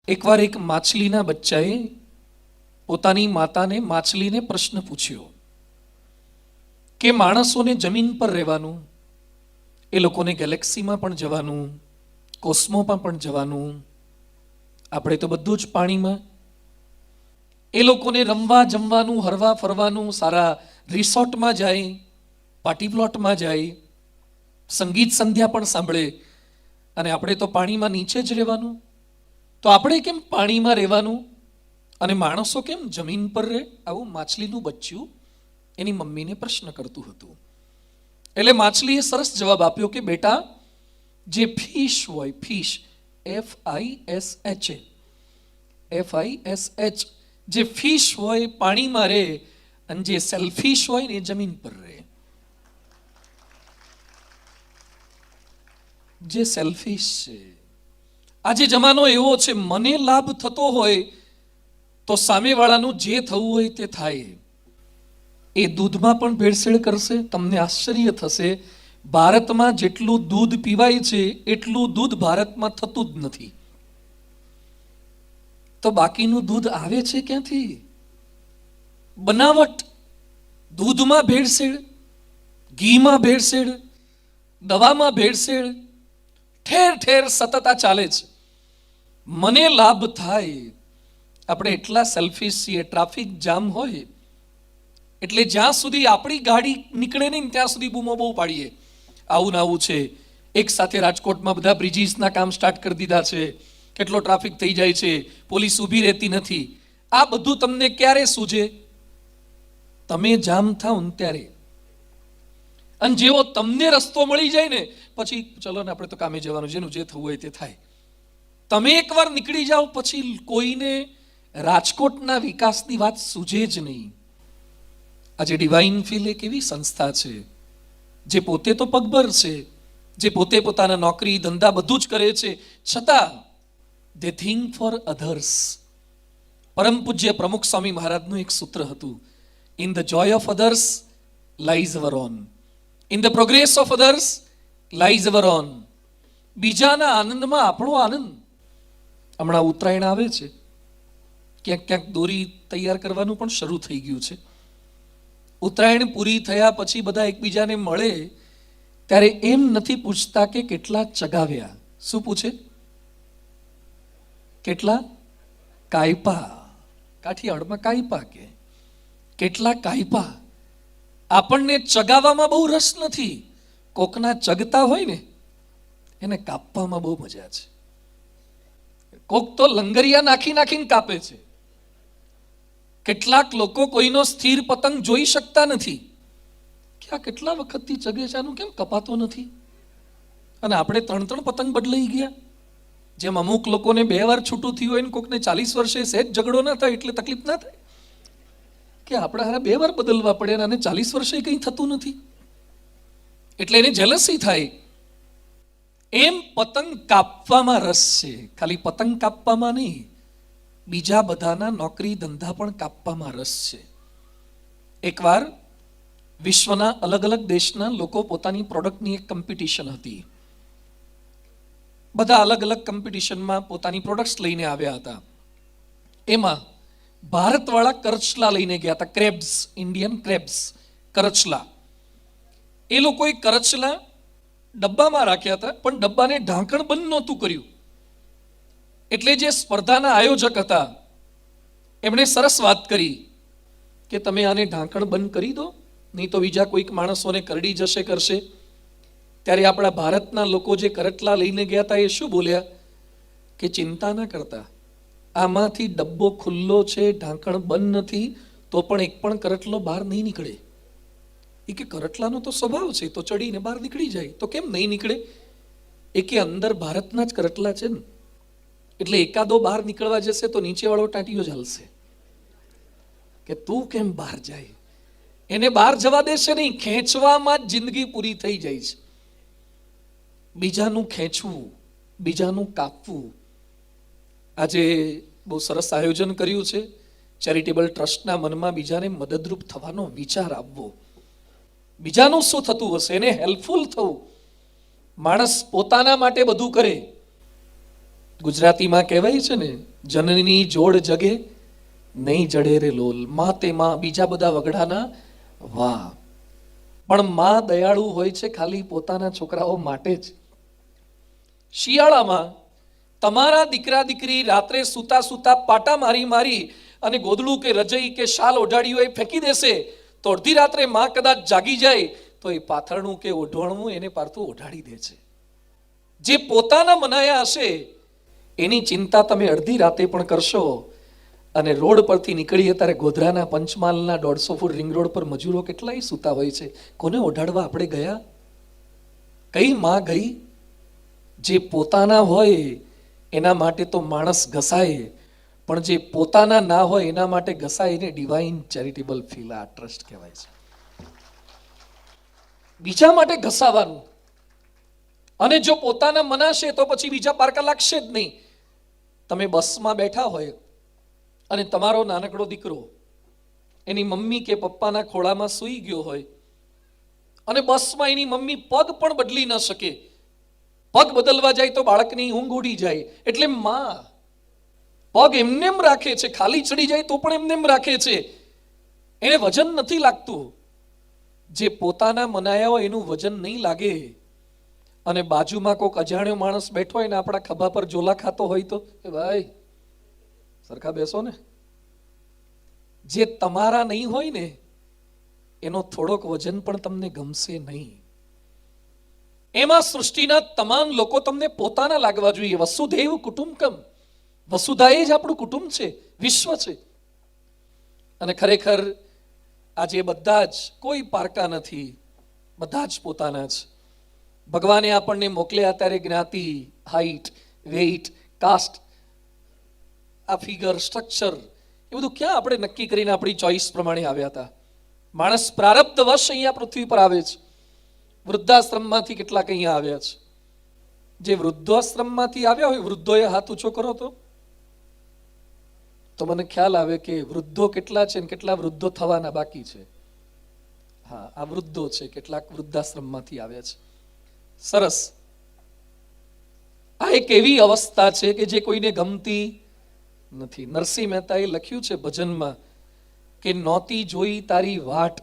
એકવાર એક માછલીના બચ્ચાએ પોતાની માતાને માછલીને પ્રશ્ન પૂછ્યો કે માણસોને જમીન પર રહેવાનું, એ લોકોને ગેલેક્સીમાં પણ જવાનું, કોસ્મોમાં પણ જવાનું, આપણે તો બધું જ પાણીમાં. એ લોકોને રમવા જમવાનું, હરવા ફરવાનું, સારા રિસોર્ટમાં જાય, પાર્ટી પ્લોટમાં જાય, સંગીત સંધ્યા પણ સાંભળે, અને આપણે તો પાણીમાં નીચે જ રહેવાનું. તો આપણે કેમ પાણીમાં રહેવાનું અને માણસો કેમ જમીન પર રહે? આવું માછલીનું બચ્ચું એની મમ્મીને પ્રશ્ન કરતું હતું. એટલે માછલીએ સરસ જવાબ આપ્યો કે બેટા, જે ફિશ હોય, ફિશ FISH, જે ફિશ હોય પાણીમાં રહે, અને જે સેલ્ફિશ હોય ને એ જમીન પર રહે. જે સેલ્ફિશ છે, આજે જમાનો એવો છે, મને લાભ થતો હોય તો સામેવાળાનું જે થવું હોય તે થાય. એ દૂધમાં પણ ભેળસેળ કરશે. તમને આશ્ચર્ય થશે, ભારતમાં જેટલું દૂધ પીવાય છે એટલું દૂધ ભારતમાં થતું જ નથી. તો બાકીનું દૂધ આવે છે ક્યાંથી? બનાવટ. દૂધમાં ભેળસેળ, ઘીમાં ભેળસેળ, દવામાં ભેળસેળ, ઠેર ઠેર સતત આ ચાલે છે. મને લાભ થાય, આપણે એટલા સેલ્ફિશ છીએ. ટ્રાફિક જામ હોય એટલે જ્યાં સુધી આપણી ગાડી નીકળે નહીં ત્યાં સુધી બૂમો બહુ પાડીએ, આવું ને આવું છે. એક સાથે રાજકોટમાં બધા બ્રિજીસના કામ સ્ટાર્ટ કરી દીધા છે, કેટલો ટ્રાફિક થઈ જાય છે, પોલીસ ઊભી રહેતી નથી. આ બધું તમને ક્યારે સૂઝે? તમે જામ થાવ ને ત્યારે. અને જેવો તમને રસ્તો મળી જાય ને પછી ચલો ને આપણે તો કામે જવાનું, જેનું જે થવું હોય તે થાય. તમે એકવાર નીકળી જાઓ પછી કોઈને રાજકોટના વિકાસની વાત સૂઝે જ નહીં. આજે ડિવાઇન ફીલ એક એવી સંસ્થા છે જે પોતે તો પગભર છે, જે પોતે પોતાના નોકરી ધંધા બધું જ કરે છે, છતાં દે થિંક ફોર અધર્સ. પરમ પૂજ્ય પ્રમુખ સ્વામી મહારાજનું એક સૂત્ર હતું, in the Joy of others lies hour on, in the progress of others lies hour on. બીજાના આનંદમાં આપણો આનંદ. હમણાં ઉત્તરાયણ આવે છે, ક્યાંક ક્યાંક દોરી તૈયાર કરવાનું પણ શરૂ થઈ ગયું છે. ઉત્તરાયણ પૂરી થયા પછી બધા એકબીજાને મળે ત્યારે એમ નથી પૂછતા કે કેટલા ચગાવ્યા. શું પૂછે? કેટલા કાયપા. કાઠિયાવાડમાં કાયપા કે કેટલા કાયપા. આપણને ચગાવવામાં બહુ રસ નથી. કોકના ચગતા હોય ને એને કાપવામાં બહુ મજા છે. કોક તો લંગરિયા નાખી નાખીને કાપે છે. કેટલાક લોકો કોઈનો સ્થિર પતંગ જોઈ શકતા નથી કે આ કેટલા વખતથી ચગે છે, આનું કેમ કપાતો નથી. અને આપણે 3 પતંગ બદલાઈ ગયા. જેમ અમુક લોકોને 2 વાર છૂટું થયું હોય ને કોકને 40 વર્ષે સહેજ ઝઘડો ના થાય એટલે તકલીફ ના થાય કે આપણે હારે 2 વાર બદલવા પડે અને 40 વર્ષે કંઈ થતું નથી એટલે એને જેલસી થાય. એમ પતંગ કાપવામાં રસ છે, ખાલી પતંગ કાપવામાં નહીં, બીજા બધાના નોકરી ધંધા પણ કાપવામાં રસ છે. એકવાર વિશ્વના અલગ અલગ દેશના લોકો પોતાની પ્રોડક્ટની એક કોમ્પિટિશન હતી. બધા અલગ અલગ કોમ્પિટિશનમાં પોતાની પ્રોડક્ટ્સ લઈને આવ્યા હતા. એમાં ભારતવાળા કરચલા લઈને ગયા હતા, ક્રેબ્સ, ઇન્ડિયન ક્રેબ્સ, કરચલા. એ લોકોએ કરચલા ડબ્બામાં રાખ્યા હતા, પણ ડબ્બાને ઢાંકણ બંધ નહોતું કર્યું. એટલે જે સ્પર્ધાના આયોજક હતા એમણે સરસ વાત કરી કે તમે આને ઢાંકણ બંધ કરી દો, નહીં તો બીજા કોઈક માણસોને કરડી જશે કરશે. ત્યારે આપણા ભારતના લોકો જે કરટલા લઈને ગયા હતા એ શું બોલ્યા કે ચિંતા ના કરતા, આમાંથી ડબ્બો ખુલ્લો છે, ઢાંકણ બંધ નથી, તો પણ એક પણ કરટલો બહાર નહીં નીકળે. એ કે કરટલાનો તો સ્વભાવ છે, તો ચડીને બહાર નીકળી જાય, તો કેમ નહીં નીકળે? એ કે અંદર ભારતના જ કરટલા છે ને, એટલે એકાદો બહાર નીકળવા જશે તો નીચેવાળો ટાંટીઓ જ હાલશે કે તું કેમ બહાર જાય. એને બહાર જવા દેશે નહીં, ખેંચવામાં જ જિંદગી પૂરી થઈ જાય છે. બીજાનું ખેંચવું, બીજાનું કાપવું. આજે બહુ સરસ આયોજન કર્યું છે. ચેરિટેબલ ટ્રસ્ટના મનમાં બીજાને મદદરૂપ થવાનો વિચાર આવવો. બીજાનું શું થતું હશે એને હેલ્પફુલ થવું. માણસ પોતાના માટે બધું કરે ગુજરાતીમાં કહેવાય છે ને, જનની જોડ જગે નહીં જડે રે લોલ, માં તેમાં બીજા બધા વગડાના વાહ. પણ માં દયાળુ હોય છે ખાલી પોતાના છોકરાઓ માટે જ. શિયાળામાં તમારા દીકરા દીકરી રાત્રે સૂતા સૂતા પાટા મારી મારી અને ગોદડું કે રજઈ કે શાલ ઓઢાડ્યું એ ફેંકી દેશે, તો અડધી રાત્રે માં કદાચ જાગી જાય તો એ પાથરણું કે ઓઢવાણું એને પારતું ઓઢાડી દે છે. જે પોતાના મનાયા હશે એની ચિંતા તમે અડધી રાતે પણ કરશો. અને રોડ પરથી નીકળીએ ત્યારે ગોધરાના પંચમહાલના 150 ફૂટ રિંગ રોડ પર મજૂરો કેટલાય સૂતા હોય છે. કોને ઓઢાડવા આપણે ગયા? કઈ માં ગઈ? જે પોતાના હોય એના માટે તો માણસ ઘસાય, પણ જે પોતાના ના હોય એના માટે ઘસાય એને ડિવાઇન ચેરિટેબલ ફીલ આ ટ્રસ્ટ કહેવાય છે. બીજા માટે ઘસાવાનું, અને જો પોતાના મનાશે તો પછી બીજા પારકા લાગશે જ નહીં. તમે બસમાં બેઠા હોય અને તમારો નાનકડો દીકરો એની મમ્મી કે પપ્પાના ખોળામાં સૂઈ ગયો હોય અને બસમાં એની મમ્મી પગ પણ બદલી ન શકે, પગ બદલવા જાય તો બાળકની ઊંઘ ઉડી જાય, એટલે માં પગ એમનેમ રાખે છે, ખાલી ચડી જાય તો પણ એમનેમ રાખે છે, એને વજન નથી લાગતું. જે પોતાના મનાયા હોય એનું વજન નહીં લાગે. અને બાજુમાં કોઈક અજાણ્યો માણસ બેઠો હોય ને આપણા ખભા પર ઝોલા ખાતો હોય તો એ ભાઈ સરખા બેસો ને. જે તમારા નહીં હોય ને એનો થોડોક વજન પણ તમને ગમશે નહીં. એમાં સૃષ્ટિના તમામ લોકો તમને પોતાના લાગવા જોઈએ. વસુધૈવ કુટુંબકમ, વસુધા એ જ આપણું કુટુંબ છે, વિશ્વ છે. અને ખરેખર આજે બધા જ કોઈ પારકા નથી, બધા જ પોતાના જ. ભગવાને આપણને મોકલ્યા ત્યારે જ્ઞાતિ, હાઈટ, વેઇટ, કાસ્ટ, આ ફિગર, સ્ટ્રક્ચર એ બધું ક્યાં આપણે નક્કી કરીને આપણી ચોઈસ પ્રમાણે આવ્યા હતા. માણસ પ્રારબ્ધવશ અહીંયા પૃથ્વી પર આવે છે. વૃદ્ધાશ્રમમાંથી કેટલાક અહીંયા આવ્યા છે. જે વૃદ્ધાશ્રમમાંથી આવ્યા હોય વૃદ્ધોએ હાથ ઊંચો કરો તો મને ખ્યાલ આવે કે વૃદ્ધો કેટલા છે ને કેટલા વૃદ્ધો થવાના બાકી છે. હા, આ વૃદ્ધો છે, કેટલાક વૃદ્ધાશ્રમમાંથી આવ્યા છે. સરસ. આ એક એવી અવસ્થા છે કે જે કોઈને ગમતી નથી. નરસિંહ મહેતાએ લખ્યું છે ભજનમાં કે નહોતી જોઈ તારી વાટ,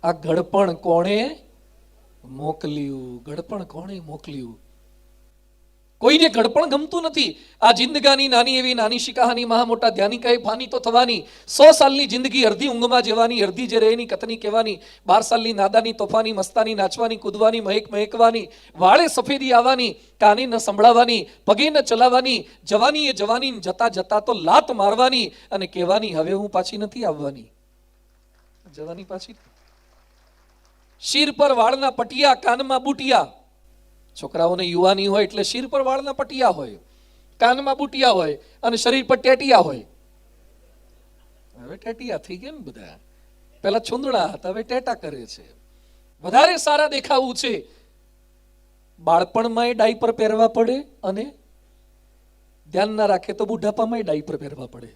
આ ઘડપણ કોણે મોકલ્યું, ઘડપણ કોણે મોકલ્યું. કોઈને ઘડપણ ગમતું નથી. આ જિંદગાની નાની એવી નાની શિકાહાની મહા મોટા ધ્યાની કહે ફાની તો થવાની. 100 સાલની જિંદગી અડધી ઊંઘમાં જવાની, અડધી જે રહેની કથની કહેવાની. 12 સાલની નાદાની તોફાની મસ્તાની નાચવાની કૂદવાની મહેક મહેકવાની. વાળે સફેદી આવવાની, કાને ન સંભળાવાની, પગે ન ચલાવવાની. જવાની એ જવાની, જતા જતા તો લાત મારવાની અને કહેવાની હવે હું પાછી નથી આવવાની. જવાની પાછી. શિર પર વાળના પટિયા, કાનમાં બુટિયા. છોકરાઓને યુવાની હોય એટલે શિર પર વાળના પટિયા હોય, કાનમાં બુટિયા હોય અને શરીર પર ટેટિયા હોય. હવે ટેટિયા થઈ ગયા ને બધા. પેલા છુંદડા હતા, હવે ટેટા કરે છે. વધારે સારા દેખાવું છે. બાળપણમાં એ ડાયપર પહેરવા પડે અને ધ્યાન ના રાખે તો બુઢાપામાં એ ડાયપર પહેરવા પડે.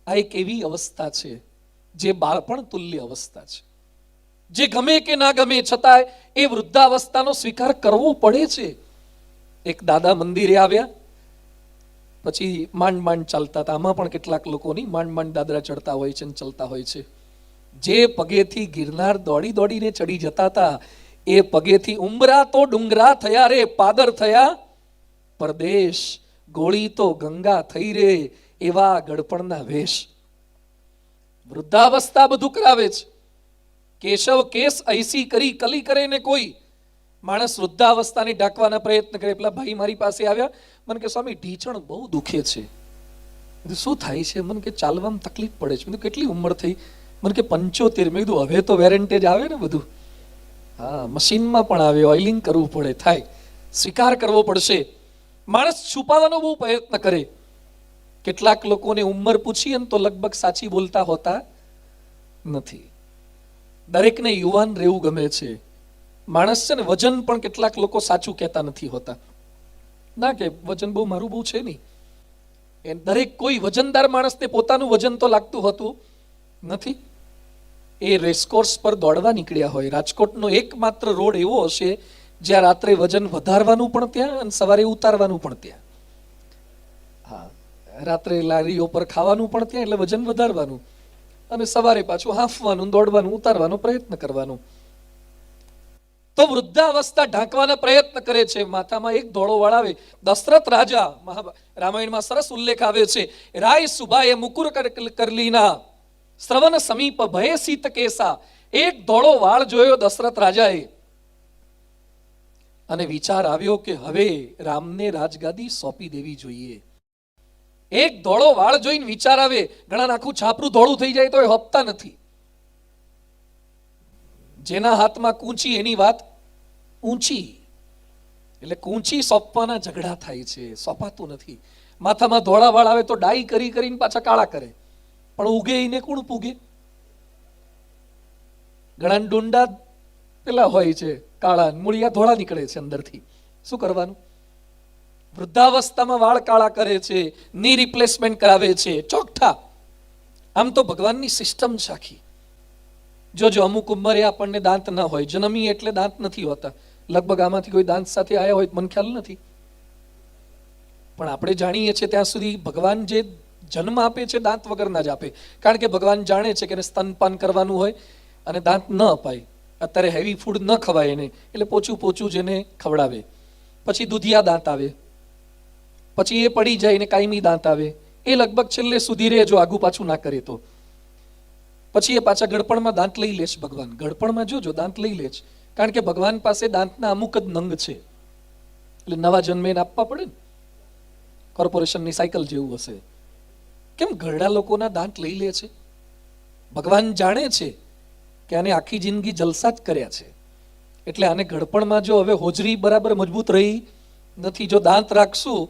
આ એક એવી અવસ્થા છે જે બાળપણ તુલ્ય અવસ્થા છે. જે ગમે કે ના ગમે છતાંય એ વૃદ્ધાવસ્થાનો સ્વીકાર કરવો પડે છે. એક દાદા મંદિરે આવ્યા, પછી માંડ માંડ ચાલતા હતા. આમાં પણ કેટલાક લોકોની માંડ માંડ દાદરા ચડતા હોય છે અને ચાલતા હોય છે. જે પગેથી ગિરનાર દોડી દોડીને ચડી જતા હતા એ પગેથી ઉંબરા તો ડુંગરા થયા રે, પાદર થયા પરદેશ, ગોળી તો ગંગા થઈ રે, એવા ગડપણના વેશ. વૃદ્ધાવસ્થા બધું કરાવે છે. કેશવ કેસ ऐसी કરી કલી કરે ને કોઈ. માણસ વૃદ્ધાવસ્થાને ઢાંકવાના પ્રયત્ન કરે. પેલા ભાઈ મારી પાસે આવ્યા, મને કે સ્વામી ઢીંચણ બહુ દુખે છે. શું થાય છે? મને કે ચાલવામાં તકલીફ પડે છે. મેં કેટલી ઉંમર થઈ? મને કે 75. મેં કીધું હવે તો વેરેન્ટેજ આવે ને બધું. હા, મશીનમાં પણ આવે, ઓઇલિંગ કરવું પડે, થાય, સ્વીકાર કરવો પડશે. માણસ છુપાવવાનો બહુ પ્રયત્ન કરે. કેટલાક લોકોને ઉંમર પૂછીએ ને તો લગભગ સાચી બોલતા હોતા નથી. દરેકને યુવાન રહેવું ગમે છે. માણસ છે ને વજન પણ કેટલાક લોકો સાચું કહેતા નથી હોતા. ના કે વજન બહુ મારું બહુ છે નહીં. એ દરેક કોઈ વજનદાર માણસને પોતાનું વજન તો લાગતું હોતું નથી. એ રેસકોર્સ પર દોડવા નીકળ્યા હોય. રાજકોટનો એકમાત્ર રોડ એવો હશે જ્યાં રાત્રે વજન વધારવાનું પણ ત્યાં અને સવારે ઉતારવાનું પણ ત્યાં. રાત્રે લારીઓ પર ખાવાનું પણ ત્યાં, એટલે વજન વધારવાનું અને સવારે પાછું હાંફવાનું, દોડવાનું, ઉતારવાનો પ્રયત્ન કરવાનો. તો વૃદ્ધાવસ્થા ઢાંકવાના પ્રયત્ન કરે છે. માથામાં એક ધોળો વાળ આવે. દશરથ રાજા, રામાયણમાં સરસ ઉલ્લેખ આવે છે, રાય સુબાએ મુકુર કરલીના શ્રવણ સમીપ ભય સીત કેસા. એક ધોળો વાળ જોયો દશરથ રાજાએ અને વિચાર આવ્યો કે હવે રામને રાજગાદી સોંપી દેવી જોઈએ. એક ધોળો વાળ જોઈને વિચાર આવે. ઘણા આખું છાપરું ધોળું થઈ જાય તો એ હપતા નથી. જેના હાથમાં કૂંચી એની વાત ઊંચી, એટલે કૂંચી સોંપવાના ઝઘડા થાય છે, સોંપાતું નથી. માથામાં ધોળા વાળ આવે તો ડાઈ કરી કરીને પાછા કાળા કરે, પણ ઉગે એને કોણ પૂગે? ઘણા ડુંડા પેલા હોય છે કાળા, મૂળિયા ધોળા નીકળે છે અંદરથી. શું કરવાનું? વૃદ્ધાવસ્થામાં વાળ કાળા કરે છે, ની રિપ્લેસમેન્ટ કરાવે છે, ચોકઠા. આમ તો ભગવાનની સિસ્ટમ છે આખી. જોજો અમુક ઉંમરે આપણને દાંત ના હોય, જન્મી એટલે દાંત નથી હોતા. લગભગ આમાંથી કોઈ દાંત સાથે આવ્યા હોય મને ખ્યાલ નથી, પણ આપણે જાણીએ છીએ ત્યાં સુધી ભગવાન જે જન્મ આપે છે દાંત વગરના જ આપે. કારણ કે ભગવાન જાણે છે કે એને સ્તનપાન કરવાનું હોય અને દાંત ન અપાય. અત્યારે હેવી ફૂડ ન ખવાય એને, એટલે પોચું પોચું જેને ખવડાવે. પછી દૂધિયા દાંત આવે, પછી એ પડી જાય ને કાયમી દાંત આવે. એ લગભગ છેલ્લે સુધી રહે જો આગુ પાછું ના કરે તો. પછી એ પાછા ગળપણમાં દાંત લઈ લે છે ભગવાન. ગળપણમાં જોજો દાંત લઈ લે છે, કારણ કે ભગવાન પાસે દાંતના અમુક જ નંગ છે, એટલે નવા જન્મે એને આપવા પડે ને. કોર્પોરેશનની સાયકલ જેવું હશે. કેમ ઘરડા લોકોના દાંત લઈ લે છે? ભગવાન જાણે છે કે આને આખી જિંદગી જલસા જ કર્યા છે, એટલે આને ઘડપણમાં જો હવે હોજરી બરાબર મજબૂત રહી નથી, જો દાંત રાખશું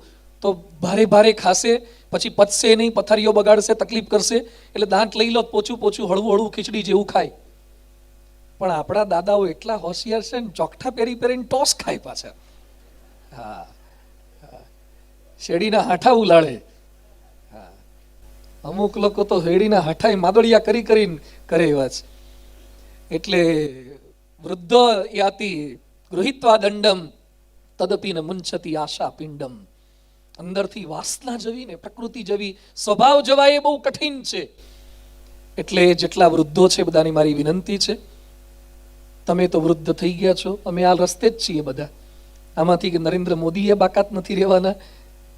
તો ભારે ભારે ખાશે, પછી પચશે નહીં, પથારીઓ બગાડશે, તકલીફ કરશે. એટલે દાંત લઈ લો, પોચું પોચું હળવું હળવું ખીચડી જેવું ખાય. પણ આપણા દાદાઓ એટલા હોશિયાર છે ને, ચોકઠા પહેરી પહેરીને ટોસ ખાય પાછા. હા, શેરડીના હાંઠા ઉલાળે. હા, અમુક લોકો તો શેરડીના હાંઠા માદળિયા કરી કરીને કરે એવા છે. એટલે વૃદ્ધો યાતિ ગૃહિત્વા દંડમ તદપી ન મુંચતી આશા પિંડમ. અંદરથી વાસના જવી ને પ્રકૃતિ જવી, સ્વભાવ જવા એ બહુ કઠિન છે. એટલે જેટલા વૃદ્ધો છે બધાની મારી વિનંતી છે, તમે તો વૃદ્ધ થઈ ગયા છો, અમે આ રસ્તે જ છીએ બધા. આમાંથી કે નરેન્દ્ર મોદીએ બાકાત નથી રહેવાના,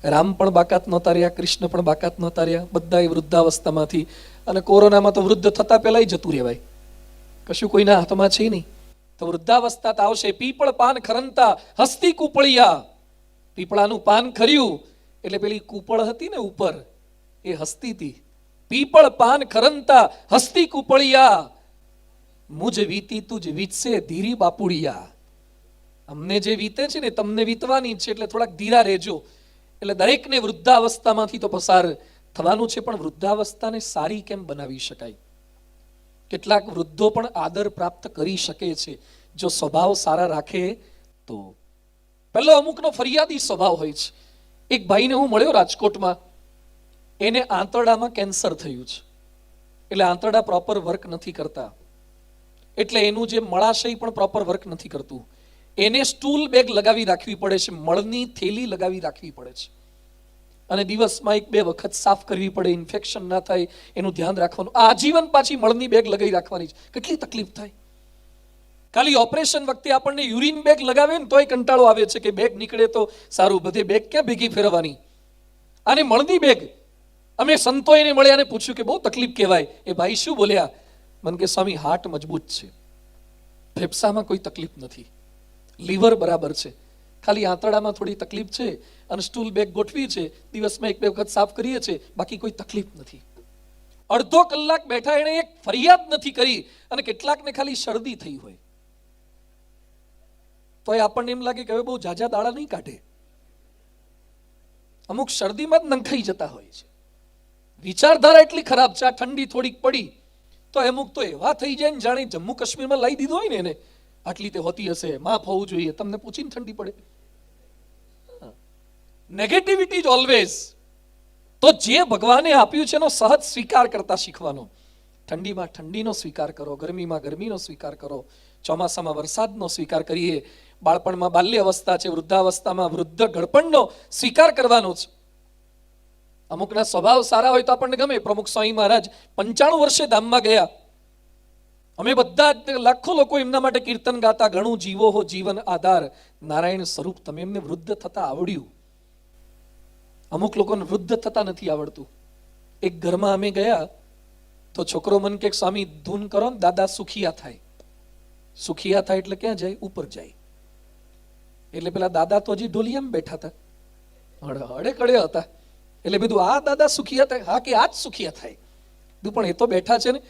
રામ પણ બાકાત નહોતા રહ્યા, કૃષ્ણ પણ બાકાત નહોતા રહ્યા, બધા એ વૃદ્ધાવસ્થામાંથી. અને કોરોનામાં તો વૃદ્ધ થતા પહેલા જતું રહેવાય, કશું કોઈના હાથમાં છે નહીં. તો વૃદ્ધાવસ્થા તો આવશે. પીપળ પાન ખરંતા હસ્તી કુપળિયા. પીપળાનું પાન ખર્યું એટલે પેલી કુપળ હતી ને ઉપર, એ હસતી હતી. પીપળ પાન ખરંતા હસ્તી કુપળિયા, મુજ વીતી તુજ વીતશે ધીરી બાપુડિયા. અમને જે વીતે છે ને તમને વીતવાની છે, એટલે થોડાક ધીરા રહેજો. એટલે દરેકને વૃદ્ધાવસ્થામાંથી તો પસાર થવાનું છે, પણ વૃદ્ધાવસ્થાને સારી કેમ બનાવી શકાય? કેટલાક વૃદ્ધો પણ આદર પ્રાપ્ત કરી શકે છે જો સ્વભાવ સારા રાખે તો. પહેલો અમુકનો ફરિયાદી સ્વભાવ હોય છે. એક ભાઈને હું મળ્યો રાજકોટમાં, એને આંતરડામાં કેન્સર થયું છે, એટલે આંતરડા પ્રોપર વર્ક નથી કરતા, એટલે એનું જે મળાશય પણ પ્રોપર વર્ક નથી કરતું. એને સ્ટૂલ બેગ લગાવી રાખવી પડે છે, મળની થેલી લગાવી રાખવી પડે છે, અને દિવસમાં 1-2 વખત સાફ કરવી પડે, ઇન્ફેક્શન ના થાય એનું ધ્યાન રાખવાનું. આજીવન પાછી મળની બેગ લગાવી રાખવાની છે. કેટલી તકલીફ થાય! ખાલી ઓપરેશન વખતે આપણને યુરિન બેગ લગાવે ને તોય કંટાળો આવે છે કે બેગ નીકળે તો સારું, બધે બેગ ક્યાં ભેગી ફેરવવાની. અને મળની બેગ, અમે સંતોઈને મળ્યા અને પૂછ્યું કે બહુ તકલીફ કહેવાય. એ ભાઈ શું બોલ્યા? મને કે સ્વામી હાર્ટ મજબૂત છે, ફેફસામાં કોઈ તકલીફ નથી, લીવર બરાબર છે, ખાલી આંતરડામાં થોડી તકલીફ છે અને સ્ટૂલ બેગ ગોઠવી છે, દિવસમાં 1-2 વખત સાફ કરીએ છીએ, બાકી કોઈ તકલીફ નથી. અડધો કલાક બેઠા, એણે એક ફરિયાદ નથી કરી. અને કેટલાકને ખાલી શરદી થઈ હોય તો આપણને એમ લાગે કે હવે બહુ ઝાઝા દાડા નહીં કાઢે. અમુક શરદીમાં જ નંખાઈ જતા હોય છે. વિચારધારા એટલી ખરાબ છે. આ ઠંડી થોડીક પડી તો અમુક તો એવા થઈ જાય ને જાણે જમ્મુ કાશ્મીરમાં લાવી દીધો હોય ને એને, આટલી તે હોતી હશે, માફ હોવું જોઈએ. તમને પૂછીને ઠંડી પડે. Negativity is always. તો જે ભગવાને આપ્યું છે એનો સહજ સ્વીકાર કરતા શીખવાનો. ઠંડીમાં ઠંડીનો સ્વીકાર કરો, ગરમીમાં ગરમીનો સ્વીકાર કરો, ચોમાસામાં વરસાદનો સ્વીકાર કરીએ. બાળપણમાં બાલ્ય અવસ્થા છે, વૃદ્ધાવસ્થામાં વૃદ્ધ ઘડપણનો સ્વીકાર કરવાનો છે. અમુકના સ્વભાવ સારા હોય તો આપણને ગમે. પ્રમુખ સ્વામી મહારાજ 95 વર્ષે ધામમાં ગયા. અમે બધા લાખો લોકો એમના માટે કીર્તન ગાતા, ઘણું જીવો હો જીવન આધાર, નારાયણ સ્વરૂપ તમે. એમને વૃદ્ધ થતા આવડ્યું. અમુક લોકોને વૃદ્ધ થતા નથી આવડતું. એક ઘરમાં અમે ગયા તો છોકરો મને કે સ્વામી ધૂન કરો ને દાદા સુખિયા થાય. સુખિયા થાય એટલે ક્યાં જાય? ઉપર જાય. એટલે પેલા દાદા તો હજી ઢોલિયામાં બેઠા હતા, હડે કડે હતા. એટલે બીધું આ દાદા સુખિયા થાય? હા કે આ જ સુખિયા થાય. પણ એ તો બેઠા છે ને.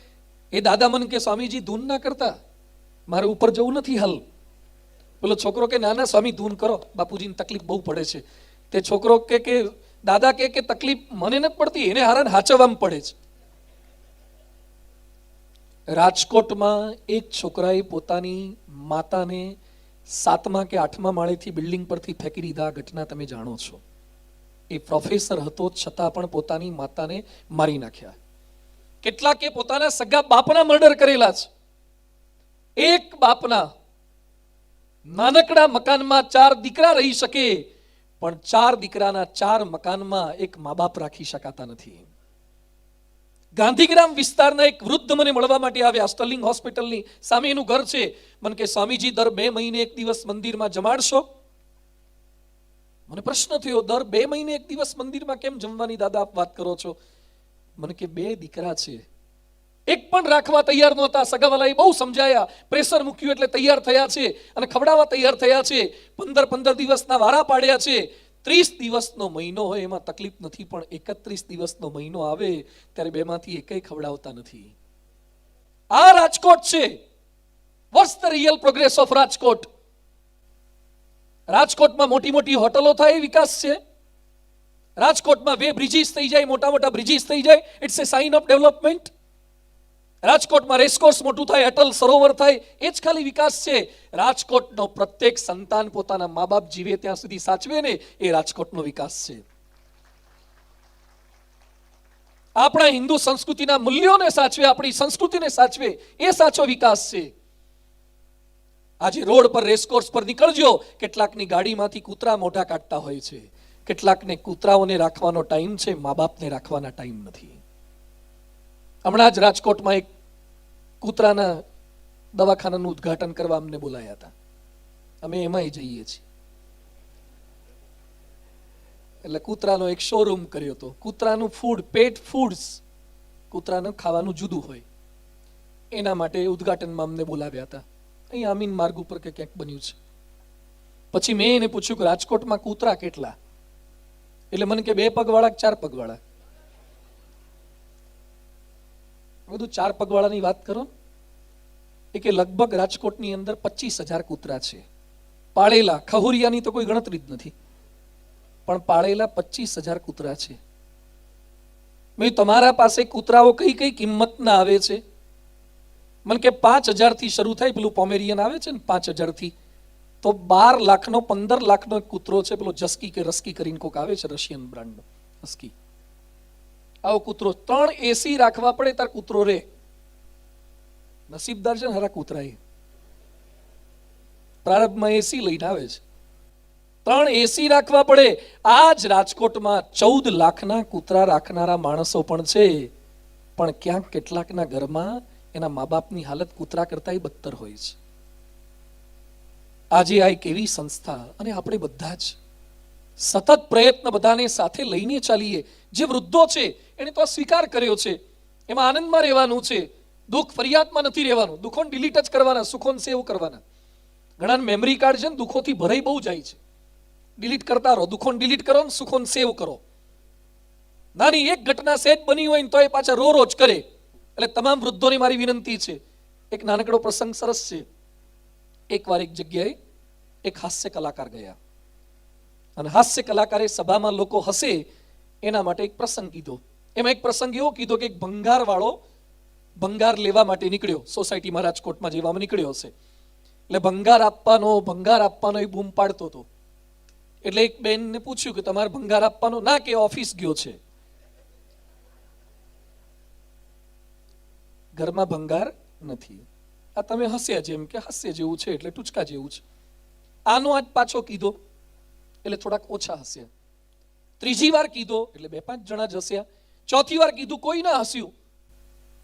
એ દાદા મને કે સ્વામીજી ધૂન ના કરતા, મારે ઉપર જવું નથી હાલ. પેલો છોકરો કે ના ના સ્વામી ધૂન કરો, બાપુજીને તકલીફ બહુ પડે છે. તે છોકરો કે દાદા કે તકલીફ મને નથી પડતી, એને હારાને હાચવવામાં પડે છે. રાજકોટમાં એક છોકરાએ પોતાની માતાને 7મા કે 8મા માળેથી બિલ્ડિંગ પરથી ફેંકી દીધા. ઘટના તમે જાણો છો. એ પ્રોફેસર હતો છતાં પણ પોતાની માતાને મારી નાખ્યા. કેટલાકે પોતાના સગા બાપના મર્ડર કરેલા છે. એક બાપના નાનકડા મકાનમાં 4 દીકરા રહી શકે, પણ 4 દીકરાના 4 મકાનમાં એક મા બાપ રાખી શકાતા નથી. ગાંધીગ્રામ વિસ્તારના એક વૃદ્ધ મને મળવા માટે આવ્યા. સ્ટર્લિંગ હોસ્પિટલની સામે એનું ઘર છે. મને કે સ્વામીજી દર 2 મહિને એક દિવસ મંદિરમાં જમાડશો? મને પ્રશ્ન થયો, દર 2 મહિને એક દિવસ મંદિરમાં કેમ જમવાની દાદા આપ વાત કરો છો? મને કે 2 દીકરા છે, એક પણ રાખવા તૈયાર નહોતા. સગાવાલાએ બહુ સમજાયા, પ્રેશર મૂક્યું એટલે તૈયાર થયા છે અને ખવડાવવા તૈયાર થયા છે. 15 દિવસના વારા પાડ્યા છે. 30 દિવસનો મહિનો હોય એમાં તકલીફ નથી, પણ 31 દિવસનો મહિનો આવે ત્યારે 2માંથી એકેય ખવડાવતા નથી. આ રાજકોટ છે. What's the real progress of Rajkot? રાજકોટમાં મોટી મોટી હોટલો થાય એ વિકાસ છે? રાજકોટમાં 2 બ્રિજીસ થઈ જાય, મોટા મોટા બ્રિજીસ થઈ જાય, it's a sign of development? રાજકોટમાં રેસકોર્સ મોટું થાય, અટલ સરોવર થાય, એ જ ખાલી વિકાસ છે? રાજકોટનો પ્રત્યેક સંતાન પોતાના મા બાપ જીવે ત્યાં સુધી સાચવે ને, એ રાજકોટનો વિકાસ છે. આપણા હિન્દુ સંસ્કૃતિના મૂલ્યોને સાચવે, આપણી સંસ્કૃતિને સાચવે, એ સાચો વિકાસ છે. આજે રોડ પર રેસકોર્સ પર નીકળજો, કેટલાકની ગાડીમાંથી કૂતરા મોઢા કાઢતા હોય છે. કેટલાકને કૂતરાઓને રાખવાનો ટાઈમ છે, મા બાપને રાખવાના ટાઈમ નથી. હમણાં જ રાજકોટમાં એક કૂતરાના દવાખાનાનું ઉદ્ઘાટન કરવા અમને બોલાયા હતા. અમે એમાંય જઈએ છીએ. એટલે કૂતરાનો એક શોરૂમ કર્યો હતો. કૂતરાનું ફૂડ, પેટ ફૂડ્સ, કૂતરાનું ખાવાનું જુદું હોય, એના માટે ઉદ્ઘાટનમાં અમને બોલાવ્યા હતા. અહીં આમીન માર્ગ ઉપર કે ક્યાંક બન્યું છે. પછી મેં એને પૂછ્યું કે રાજકોટમાં કૂતરા કેટલા? એટલે મને કે 2 પગવાળા 4 પગવાળા? બધું 4 પગવાળાની વાત કરો. એ કે લગભગ રાજકોટની અંદર 25,000 કૂતરા છે પાળેલા. ખહુરિયાની તો કોઈ ગણતરી જ નથી, પણ પાળેલા 25,000 કૂતરા છે. મેં તમારા પાસે કૂતરાઓ કઈ કઈ કિંમતના આવે છે? મને કે 5,000 થી શરૂ થાય. પેલું પોમેરિયન આવે છે ને 5,000 થી, તો 12 લાખનો 15 લાખનો એક કૂતરો છે. પેલો જસ્કી કે રસ્કી કરીને કોક આવે છે, રશિયન બ્રાન્ડનો હસ્કી. આવો કૂતરો 3 એસી રાખવા પડે તાર કૂતરો રે. નસીબદાર છે ને હરા કૂતરા. એ પ્રારંભમાં એસી લઈને આવે છે. 3 એસી રાખવા પડે. આ જ રાજકોટમાં 14 લાખના કૂતરા રાખનારા માણસો પણ છે, પણ ક્યાંક કેટલાકના ઘરમાં એના મા બાપની હાલત કૂતરા કરતા બદતર હોય છે. આજે આ એક એવી સંસ્થા, અને આપણે બધા જ સતત પ્રયત્ન બધાને સાથે લઈને ચાલીએ. જે વૃદ્ધો છે એને તો સ્વીકાર કર્યો છે, એમાં આનંદમાં રહેવાનું છે, દુઃખ ફરિયાદમાં નથી રહેવાનું. દુઃખોને ડિલીટ જ કરવાના, સુખોને સેવ કરવાના. ઘણા મેમરી કાર્ડ છે ને દુઃખોથી ભરાઈ બહુ જાય છે. ડિલીટ કરતા રહો, દુઃખોને ડિલીટ કરો ને સુખોને સેવ કરો. નાની એક ઘટના સેજ બની હોય ને તો એ પાછા રોજ કરે. એટલે તમામ વૃદ્ધોને મારી વિનંતી છે. એક નાનકડો પ્રસંગ સરસ છે. એકવાર એક જગ્યાએ એક હાસ્ય કલાકાર ગયા, અને હાસ્ય કલાકારે સભામાં લોકો હસે એના માટે એક પ્રસંગ કીધો. એમાં એક પ્રસંગ એવો કીધો કે એક ભંગાર વાળો ભંગાર લેવા માટે નીકળ્યો. સોસાયટીમાં રાજકોટમાં જેવામાં નીકળ્યો હશે. એટલે ભંગાર આપવાનો એ બૂમ પાડતો હતો. એટલે એક બેનને પૂછ્યું કે તમારે ભંગાર આપવાનો? ના, કે ઓફિસ ગયો છે, ઘરમાં ભંગાર નથી. આ તમે હસ્યા જેમ કે હાસ્ય જેવું છે એટલે ટૂચકા જેવું છે. આનો આજ પાછો કીધો એટલે થોડાક ઓછા હસ્યા. ત્રીજી વાર કીધો એટલે 2-5 જણા જ હસ્યા. ચોથી વાર કીધું, કોઈ ના હસ્યું.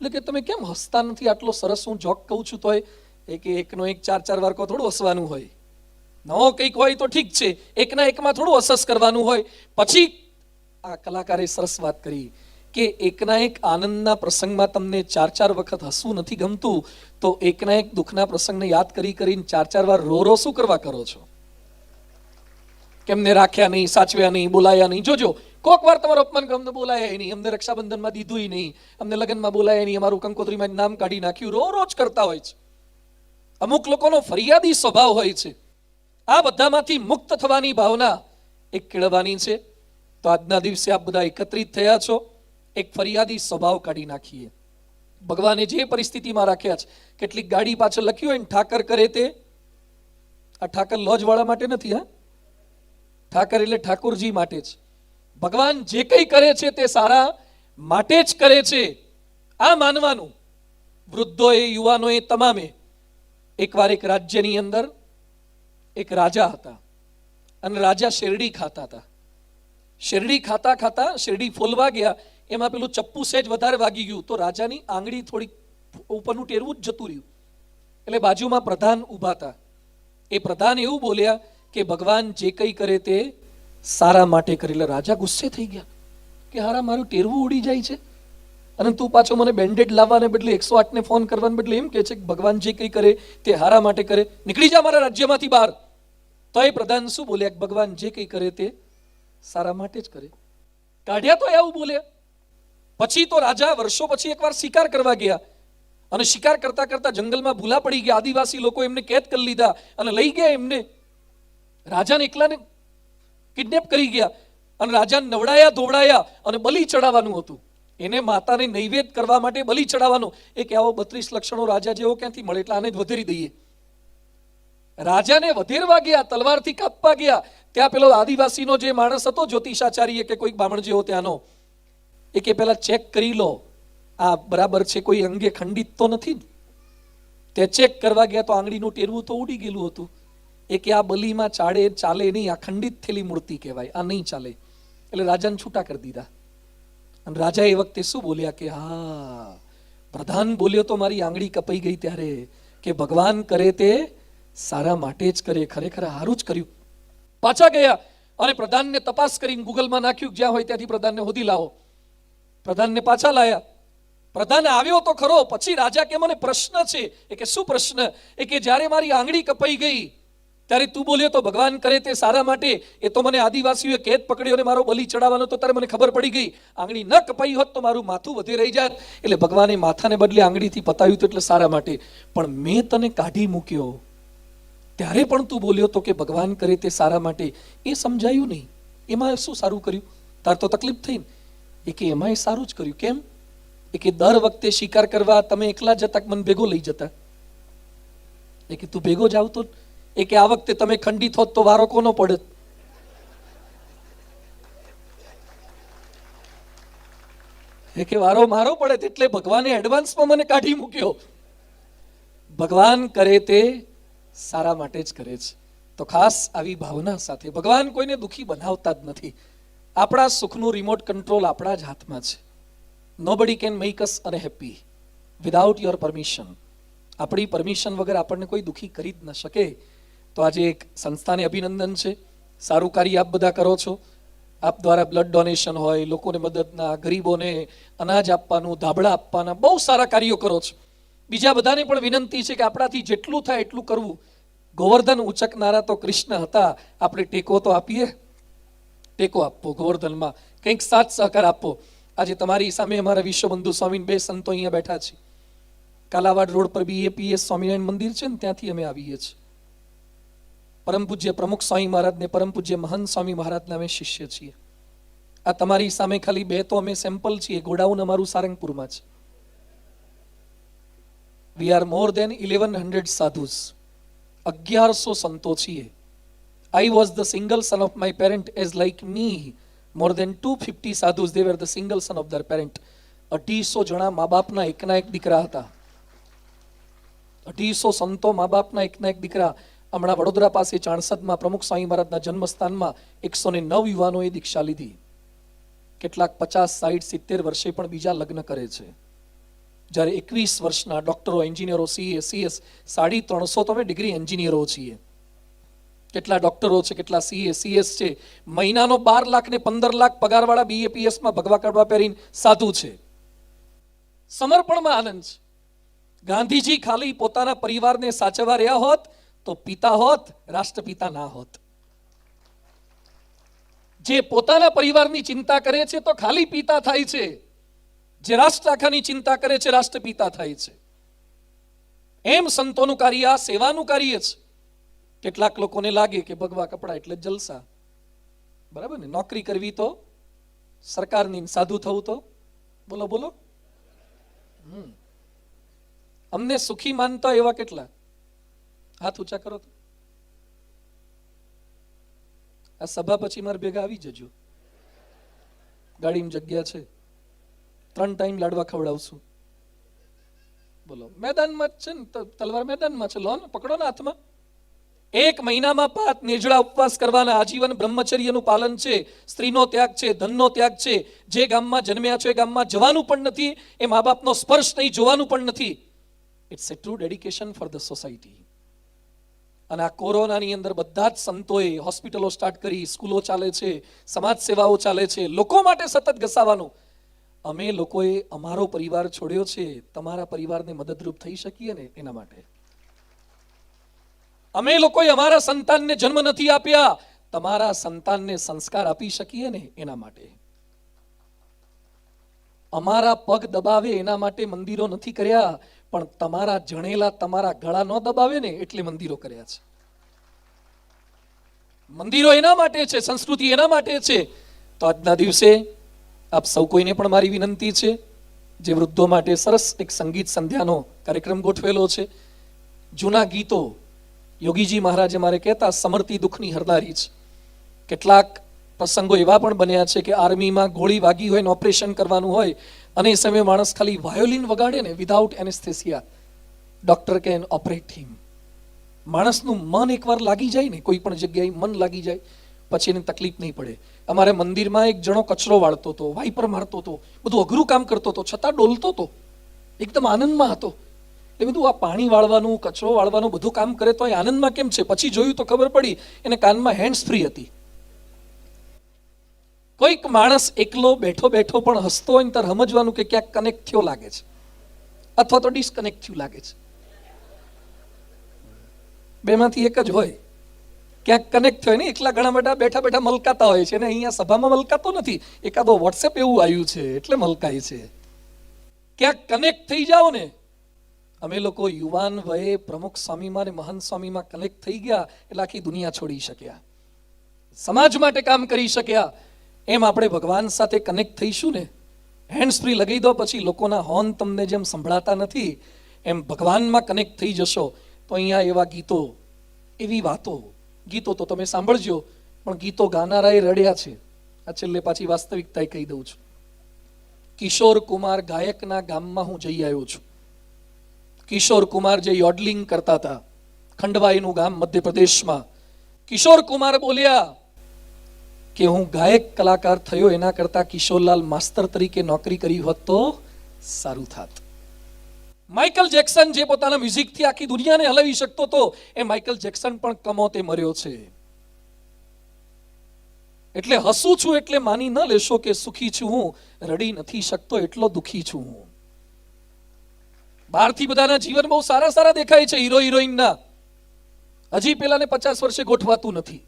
એટલે કે તમે કેમ હસતા નથી? આટલો સરસ હું જોક કહું છું તોય. એ કે એકનો એક 4-4 વાર કહો, થોડું હસવાનું હોય. નવો કંઈક હોય તો ઠીક છે, એકના એકમાં થોડું અસસ કરવાનું હોય. પછી આ કલાકારે સરસ વાત કરી કે એકના એક આનંદના પ્રસંગમાં તમને 4-4 વખત હસવું નથી ગમતું, તો એકના એક દુઃખના પ્રસંગને યાદ કરીને 4-4 વાર રો શું કરવા કરો છો? કેમને રાખ્યા નહીં, સાચવ્યા નહીં, બોલાયા નહીં. જોજો, કોક વાર તમારો અપમાન કર્યો, અમને બોલાયા નહીં, અમને રક્ષાબંધનમાં દીધું નહીં, અમને લગ્નમાં બોલાયા નહીં, અમારું કંકોત્રીમાં નામ કાઢી નાખ્યું. રોજ કરતા હોય છે. અમુક લોકોનો ફરિયાદી સ્વભાવ હોય છે. આ બધામાંથી મુક્ત થવાની ભાવના એક કેળવવાની છે. તો આજના દિવસે આપ બધા એકત્રિત થયા છો, એક ફરિયાદી સ્વભાવ કાઢી નાખીએ. ભગવાને જે પરિસ્થિતિમાં રાખ્યા છે, કેટલીક ગાડી પાછળ લખ્યું હોય ને, ઠાકર કરે તે. આ ઠાકર લોજ વાળા માટે નથી. હા, ઠાકર એટલે ઠાકોરજી માટે જ. ભગવાન જે કંઈ કરે છે તે સારા માટે જ કરે છે, આ માનવાનું. વૃદ્ધોએ, યુવાનોએ, તમામે. એકવાર એક રાજ્યની અંદર એક રાજા હતા અને રાજા શેરડી ખાતા હતા. શેરડી ખાતા ખાતા શેરડી ફોલવા ગયા, એમાં પેલું ચપ્પુ સેજ વધારે વાગી ગયું, તો રાજાની આંગળી થોડી ઉપરનું ટેરવું જ જતું રહ્યું. એટલે બાજુમાં પ્રધાન ઊભા હતા. એ પ્રધાન એવું બોલ્યા કે ભગવાન જે કંઈ કરે તે સારા માટે કરે. એટલે રાજા ગુસ્સે થઈ ગયા કે હારા, મારું ટેરવું ઉડી જાય છે અને તું પાછો મને બેન્ડેડ લાવવાને બદલે 108 ને ફોન કરવાને બદલે એમ કહે છે કે ભગવાન જે કંઈ કરે તે હારા માટે કરે, નીકળી જા મારા રાજ્યમાંથી બહાર. તો એ પ્રધાન શું બોલ્યા કે ભગવાન જે કંઈ કરે તે સારા માટે જ કરે. કાઢ્યા તો એવું બોલ્યા. પછી તો રાજા વર્ષો પછી એકવાર શિકાર કરવા ગયા અને શિકાર કરતા કરતા જંગલમાં ભૂલા પડી ગયા. આદિવાસી લોકો એમને કેદ કરી લીધા અને લઈ ગયા એમને. રાજાને એકલાને કિડનેપ કરી ગયા અને રાજાને નવડાયા, ધોવડાયા અને બલિ ચડાવવાનું હતું. એને માતાને નૈવેદ્ય કરવા માટે બલિ ચડાવવાનું. એ કે આવો 32 લક્ષણો રાજા જેવો ક્યાંથી મળે, એટલે આને જ વધેરી દઈએ. રાજાને વધેરવા ગયા, તલવારથી કાપવા ગયા. ત્યાં પેલો આદિવાસીનો જે માણસ હતો, જ્યોતિષાચાર્ય કે કોઈક બામણ જેવો ત્યાંનો, એ કે પેલા ચેક કરી લો આ બરાબર છે, કોઈ અંગે ખંડિત તો નથી. તે ચેક કરવા ગયા તો આંગળીનું ટેરવું તો ઉડી ગયેલું હતું. એ કે આ બલીમાં ચાલે નહીં, આ ખંડિત થયેલી મૂર્તિ કહેવાય, આ નહીં ચાલે. એટલે રાજાને છૂટા કરી દીધા. અને રાજા એ વખતે શું બોલ્યા કે હા, પ્રધાન બોલ્યો તો મારી આંગળી કપાઈ ગઈ ત્યારે કે ભગવાન કરે તે સારા માટે જ કરે, ખરેખર સારું જ કર્યું. પાછા ગયા અને પ્રધાનને તપાસ કરીને ગૂગલમાં નાખ્યું, જ્યાં હોય ત્યાંથી પ્રધાનને શોધી લાવો. પ્રધાનને પાછા લાયા. પ્રધાન આવ્યો તો ખરો. પછી રાજા કે મને પ્રશ્ન છે. એ કે શું પ્રશ્ન? એ કે જ્યારે મારી આંગળી કપાઈ ગઈ ત્યારે તું બોલ્યો તો ભગવાન કરે તે સારા માટે. એ તો મને આદિવાસીઓએ કેદ પકડ્યો અને મારો બલિ ચડાવવાનો તો ત્યારે મને ખબર પડી ગઈ. આંગળી ન કપાઈ હોત તો મારું માથું વધે રહી જાત. એટલે ભગવાને માથાને બદલે આંગળીથી પતાવ્યું તો એટલે સારા માટે. પણ મેં તને કાઢી મૂક્યો ત્યારે પણ તું બોલ્યો તો કે ભગવાન કરે તે સારા માટે. એ સમજાયું નહીં. એમાં શું સારું કર્યું? તાર તો તકલીફ થઈ ને. એ કે એમાં સારું જ કર્યું. કેમ? એ કે દર વખતે શિકાર કરવા તમે એકલા જતા, મને ભેગો લઈ જતા. એ કે તું ભેગો જ આવતો. એ કે આ વખતે તમે ખંડિત હોત તો વારો કોનો પડત? એ કે વારો મારો પડે. એટલે ભગવાને એડવાન્સમાં મને કાઢી મૂક્યો. ભગવાન કરે તે સારા માટે જ કરે છે. તો ખાસ આવી ભાવના સાથે, ભગવાન કોઈને દુખી બનાવતા જ નથી. આપણા સુખનું રિમોટ કંટ્રોલ આપણા જ હાથમાં છે. Nobody can make us unhappy without your permission. આપણી પરમિશન વગર આપણને કોઈ દુખી કરી જ ન શકે. તો આજે એક સંસ્થાને અભિનંદન છે. સારું કાર્ય આપ બધા કરો છો. આપ દ્વારા બ્લડ ડોનેશન હોય, લોકોને મદદના, ગરીબોને અનાજ આપવાનું, ધાબળા આપવાના, બહુ સારા કાર્યો કરો છો. બીજા બધાને પણ વિનંતી છે કે આપણાથી જેટલું થાય એટલું કરવું. ગોવર્ધન ઉચકનારા તો કૃષ્ણ હતા. આપણે ટેકો તો આપીએ. ટેકો આપવો ગોવર્ધનમાં, કંઈક સાથ સહકાર આપવો. આજે તમારી સામે અમારા વિશ્વબંધુ સ્વામી 2 સંતો અહીંયા બેઠા છે. કાલાવાડ રોડ પર BAPS સ્વામિનારાયણ મંદિર છે ને, ત્યાંથી અમે આવીએ છીએ. પરમ પૂજ્ય પ્રમુખ સ્વામી મહારાજને, પરમ પૂજ્ય મહંત સ્વામી મહારાજના અમે શિષ્ય છીએ. આ તમારી સામે ખાલી 2 તો અમે સેમ્પલ છીએ. ગોડાઉન અમારું સારંગપુરમાં છે. વી આર મોર દેન 1100 સાધુસ. 1100 સંતો છીએ. I was the single son of my parent, as like me more than 250 sadhus, they were the single son of their parent. 250 જણા મા બાપના એકના એક દીકરા હતા. 250 સંતો મા બાપના એકના એક દીકરા. હમણાં વડોદરા પાસે ચાણસદમાં પ્રમુખ સ્વામી મહારાજના જન્મસ્થાનમાં 109 યુવાનોએ દીક્ષા લીધી. કેટલાક 50, 60, 70 વર્ષે પણ બીજા લગ્ન કરે છે. જ્યારે 21 વર્ષના ડોક્ટરો, એન્જિનિયરો, સીએ, સીએસ, 350 તો અમે ડિગ્રી એન્જિનિયરો છીએ. કેટલા ડોક્ટરો છે, કેટલા સીએ, સીએસ છે, મહિનાનો 12 લાખ ને 15 લાખ પગારવાળા બીએપીએસમાં ભગવા કાઢવા પહેરીને સાધુ છે. સમર્પણમાં આનંદ છે. ગાંધીજી ખાલી પોતાના પરિવારને સાચવવા રહ્યા હોત તો પિતા હોત, રાષ્ટ્રપિતા ના હોત. જે પોતાના પરિવારની ચિંતા કરે છે તો ખાલી પિતા થાય છે, જે રાષ્ટ્ર આખાની ચિંતા કરે છે રાષ્ટ્રપિતા થાય છે. એમ સંતોનું કાર્ય આ સેવાનું કાર્ય છે. કેટલાક લોકોને લાગે કે ભગવા કપડા એટલે જલસા, બરાબર ને, નોકરી કરવી તો સરકારની, સાધુ થવું તો બોલો બોલો. અમને સુખી માનતા એવા કેટલા? હાથ ઊંચા કરો તો. આ સભા પછી મારે ભેગા આવી જજો, ગાડીમાં જગ્યા છે, 3 ટાઈમ લાડવા ખવડાવશું. બોલો, મેદાનમાં છે ને, તલવાર મેદાનમાં છે, લો ને, પકડો ને હાથમાં. 1 મહિનામાં 5 નિર્જળા ઉપવાસ કરવાના, આજીવન બ્રહ્મચર્યનું પાલન છે, સ્ત્રીનો ત્યાગ છે, ધનનો ત્યાગ છે. જે ગામમાં જન્મ્યા છો એ ગામમાં જવાનું પણ નથી, એ મા બાપનો સ્પર્શ નહીં જોવાનું પણ નથી. It's a true dedication for the society. અને આ કોરોનાની અંદર બધા જ સંતોએ હોસ્પિટલો સ્ટાર્ટ કરી, સ્કૂલો ચાલે છે, સમાજ સેવાઓ ચાલે છે, લોકો માટે સતત ઘસાવાનું. અમે લોકોએ અમારો પરિવાર છોડ્યો છે, તમારા પરિવારને મદદરૂપ થઈ શકીએ ને એના માટે. અમે લોકોએ અમારા સંતાનને જન્મ નથી આપ્યા, તમારા સંતાનને સંસ્કાર આપી શકીએ ને એના માટે. અમારા પગ દબાવે એના માટે મંદિરો નથી કર્યા, પણ તમારા જણેલા તમારા ગળા ન દબાવે ને એટલે મંદિરો કર્યા છે. મંદિરો એના માટે છે, સંસ્કૃતિ એના માટે છે. તો આજના દિવસે આપ સૌ કોઈને પણ મારી વિનંતી છે, જે વૃદ્ધો માટે સરસ એક સંગીત સંધ્યાનો કાર્યક્રમ ગોઠવેલો છે. જૂના ગીતો યોગીજી મહારાજે મારે કહેતા, સમર્તી દુઃખની હરનારી છે. કેટલાક પ્રસંગો એવા પણ બન્યા છે કે આર્મીમાં ગોળી વાગી હોય ને ઓપરેશન કરવાનું હોય, અને એ સમયે માણસ ખાલી વાયોલિન વગાડે ને, without anaesthesia, doctor can operate him. માણસનું મન એકવાર લાગી જાય ને, કોઈ પણ જગ્યાએ મન લાગી જાય પછી એને તકલીફ નહીં પડે. અમારે મંદિરમાં એક જણો કચરો વાળતો હતો, વાઇપર મારતો હતો, બધું અઘરું કામ કરતો હતો, છતાં ડોલતો હતો, એકદમ આનંદમાં હતો. એ બધું આ પાણી વાળવાનું, કચરો વાળવાનું બધું કામ કરે તો એ આનંદમાં કેમ છે? પછી જોયું તો ખબર પડી એને કાનમાં હેન્ડ્સ ફ્રી હતી. કોઈક માણસ એકલો બેઠો બેઠો પણ હસતો હોય ને ત્યારે સમજવાનું કે ક્યાંક કનેક્ટ થયો લાગે છે, અથવા તો ડિસ્કનેક્ટ થયું લાગે છે. બેમાંથી એક જ હોય, ક્યાંક કનેક્ટ થયો ને. એકલા ઘણા બધા બેઠા બેઠા મલકાતા હોય છે, ને અહીંયા સભામાં મલકાતો નથી, એકાદો વોટ્સએપ એવું આવ્યું છે એટલે મલકાય છે. ક્યાંક કનેક્ટ થઈ જાઓ ને. અમે લોકો યુવાન વયે પ્રમુખ સ્વામીમાં ને મહંત સ્વામીમાં કનેક્ટ થઈ ગયા એટલે આખી દુનિયા છોડી શક્યા, સમાજ માટે કામ કરી શક્યા. એમ આપણે ભગવાન સાથે કનેક્ટ થઈશું ને, હેન્ડ્સ ફ્રી લગાવી દો, પછી લોકોના હોર્ન તમને જેમ સંભળાતા નથી એમ ભગવાનમાં કનેક્ટ થઈ જશો. તો અહીંયા એવા ગીતો, એવી વાતો, ગીતો તો તમે સાંભળજો, પણ ગીતો ગાનારાએ રડ્યા છે. આ છેલ્લે પાછી વાસ્તવિકતા કહી દઉં છું. કિશોર કુમાર ગાયકના ગામમાં હું જઈ આવ્યો છું. કિશોર કુમાર જે યોડલિંગ કરતા હતા, ખંડવાઈનું ગામ મધ્યપ્રદેશમાં. કિશોર કુમાર બોલ્યા કે હું ગાયક કલાકાર થયો એના કરતા કિશોરલાલ માસ્તર તરીકે નોકરી કરી હોત તો સારું થાત. માઇકલ જેક્સન જે પોતાના મ્યુઝિકથી આખી દુનિયાને હલાવી શકતો હતો, એ માઇકલ જેક્સન પણ કમોતે મર્યો છે. એટલે હસું છું એટલે માની ન લેશો કે સુખી છું હું, રડી નથી શકતો એટલો દુખી છું હું. બહારથી બધાના જીવન બહુ સારા સારા દેખાય છે, હીરો હિરોઈનના. હજી પેલાને 50 વર્ષે ગોઠવાતું નથી.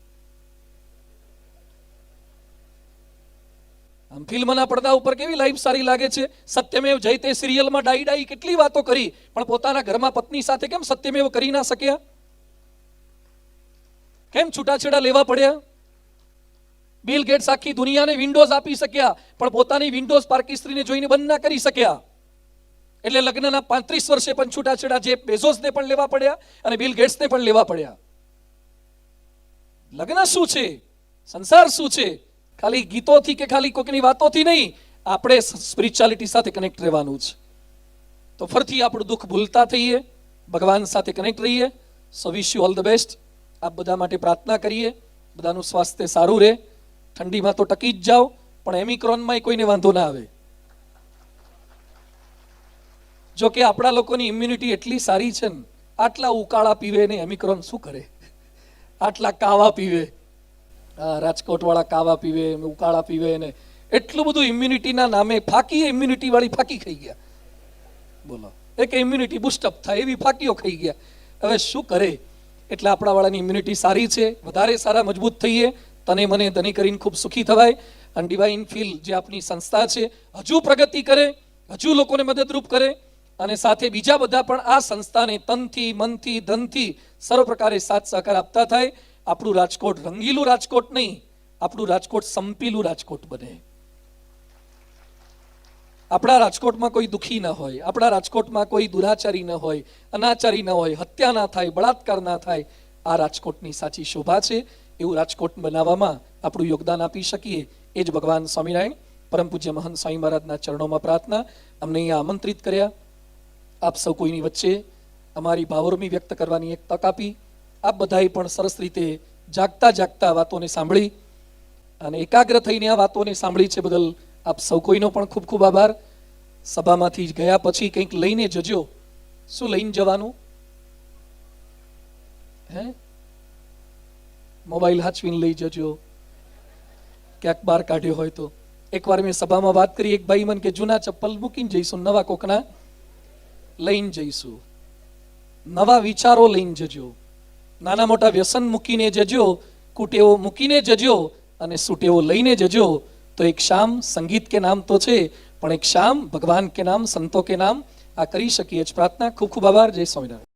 આમ ફિલ્મના પડદા ઉપર કેવી લાઈફ સારી લાગે છે. સત્યમેવ જયતે સિરિયલમાં ડાઈ ડાઈ કેટલી વાતો કરી, પણ પોતાના ઘરમાં પત્ની સાથે કેમ સત્યમેવ કરી ના શક્યા? કેમ છૂટાછેડા લેવા પડ્યા? બિલ ગેટ્સ આખી દુનિયાને વિન્ડોઝ આપી શક્યા, પણ પોતાની વિન્ડોઝ પારકી સ્ત્રીને જોઈને બંધ ના કરી શક્યા. એટલે લગ્નના 35 વર્ષે પણ છૂટાછેડા જે બેઝોસને પણ લેવા પડ્યા અને બિલ ગેટ્સને પણ લેવા પડ્યા. લગ્ન શું છે? સંસાર શું છે? ખાલી ગીતોથી કે ખાલી કોઈકની વાતોથી નહીં, આપણે સ્પિરિચ્યુઆલિટી સાથે કનેક્ટ રહેવાનું છે. તો ફરીથી આપણું દુઃખ ભૂલતા થઈએ, ભગવાન સાથે કનેક્ટ રહીએ. So wish you all the best. આપ બધા માટે પ્રાર્થના કરીએ, બધાનું સ્વાસ્થ્ય સારું રહે. ઠંડીમાં તો ટકી જ જાઓ, પણ એમિક્રોનમાં કોઈને વાંધો ના આવે. જો કે આપણા લોકોની ઇમ્યુનિટી એટલી સારી છે ને, આટલા ઉકાળા પીવે ને એમિક્રોન શું કરે, આટલા કાવા પીવે, રાજકોટ વાળા કાવા પીવે, ઉકાળા પીવે ને એટલું બધું ઇમ્યુનિટીના નામે ફાકી, ઇમ્યુનિટી વાળી ફાકી ખાઈ ગયા. બોલો, એક ઇમ્યુનિટી બુસ્ટઅપ થાય એવી ફાકીઓ ખાઈ ગયા. હવે શું કરે? એટલે આપણા વાળાની ઇમ્યુનિટી સારી છે, વધારે સારા મજબૂત થઈએ, તને મને ધની કરીને ખૂબ સુખી થવાય. અને ડિવાઇન ફીલ જે આપણી સંસ્થા છે હજુ પ્રગતિ કરે, હજુ લોકોને મદદરૂપ કરે, અને સાથે બીજા બધા પણ આ સંસ્થાને તનથી, મનથી, ધનથી સર્વ પ્રકારે સાથ સહકાર આપતા થાય. આપણું રાજકોટ રંગીલું રાજકોટ નહીં, આપણું રાજકોટ સંપીલું રાજકોટ બને. આપણા રાજકોટમાં કોઈ દુઃખી ન હોય, આપણા રાજકોટમાં કોઈ દુરાચારી ન હોય, અનાચારી ન હોય, હત્યા ના થાય, બળાત્કાર ના થાય. આ રાજકોટની સાચી શોભા છે. એવું રાજકોટ બનાવવામાં આપણું યોગદાન આપી શકીએ એ જ ભગવાન સ્વામિનારાયણ પરમ પૂજ્ય મહંત સ્વામી મહારાજના ચરણોમાં પ્રાર્થના. અમને અહીંયા આમંત્રિત કર્યા, આપ સૌ કોઈની વચ્ચે અમારી ભાવરમી વ્યક્ત કરવાની એક તક આપી. આપ બધાએ પણ સરસ રીતે જાગતા જાગતા વાતોને સાંભળી અને એકાગ્ર થઈને આ વાતોને સાંભળી છે બદલ આપ સૌ કોઈનો પણ ખૂબ ખૂબ આભાર. સભામાંથી ગયા પછી કંઈક લઈને જજો. શું લઈને જવાનું? હે? મોબાઈલ હાચવીને લઈ જજો, ક્યાંક બહાર કાઢ્યો હોય તો. એકવાર મેં સભામાં વાત કરી, એક ભાઈ મને કે જૂના ચપ્પલ મૂકીને જઈશું, નવા કોકના લઈને જઈશું. નવા વિચારો લઈને જજો, નાના મોટા વ્યસન મૂકીને જજો, કુટેવો મૂકીને જજો અને સુટેવો લઈને જજો. તો એક શામ સંગીત કે નામ તો છે, પણ એક શામ ભગવાન કે નામ, સંતો કે નામ આ કરી શકીએ. પ્રાર્થના. ખૂબ ખૂબ આભાર. જય સ્વામિનારાયણ.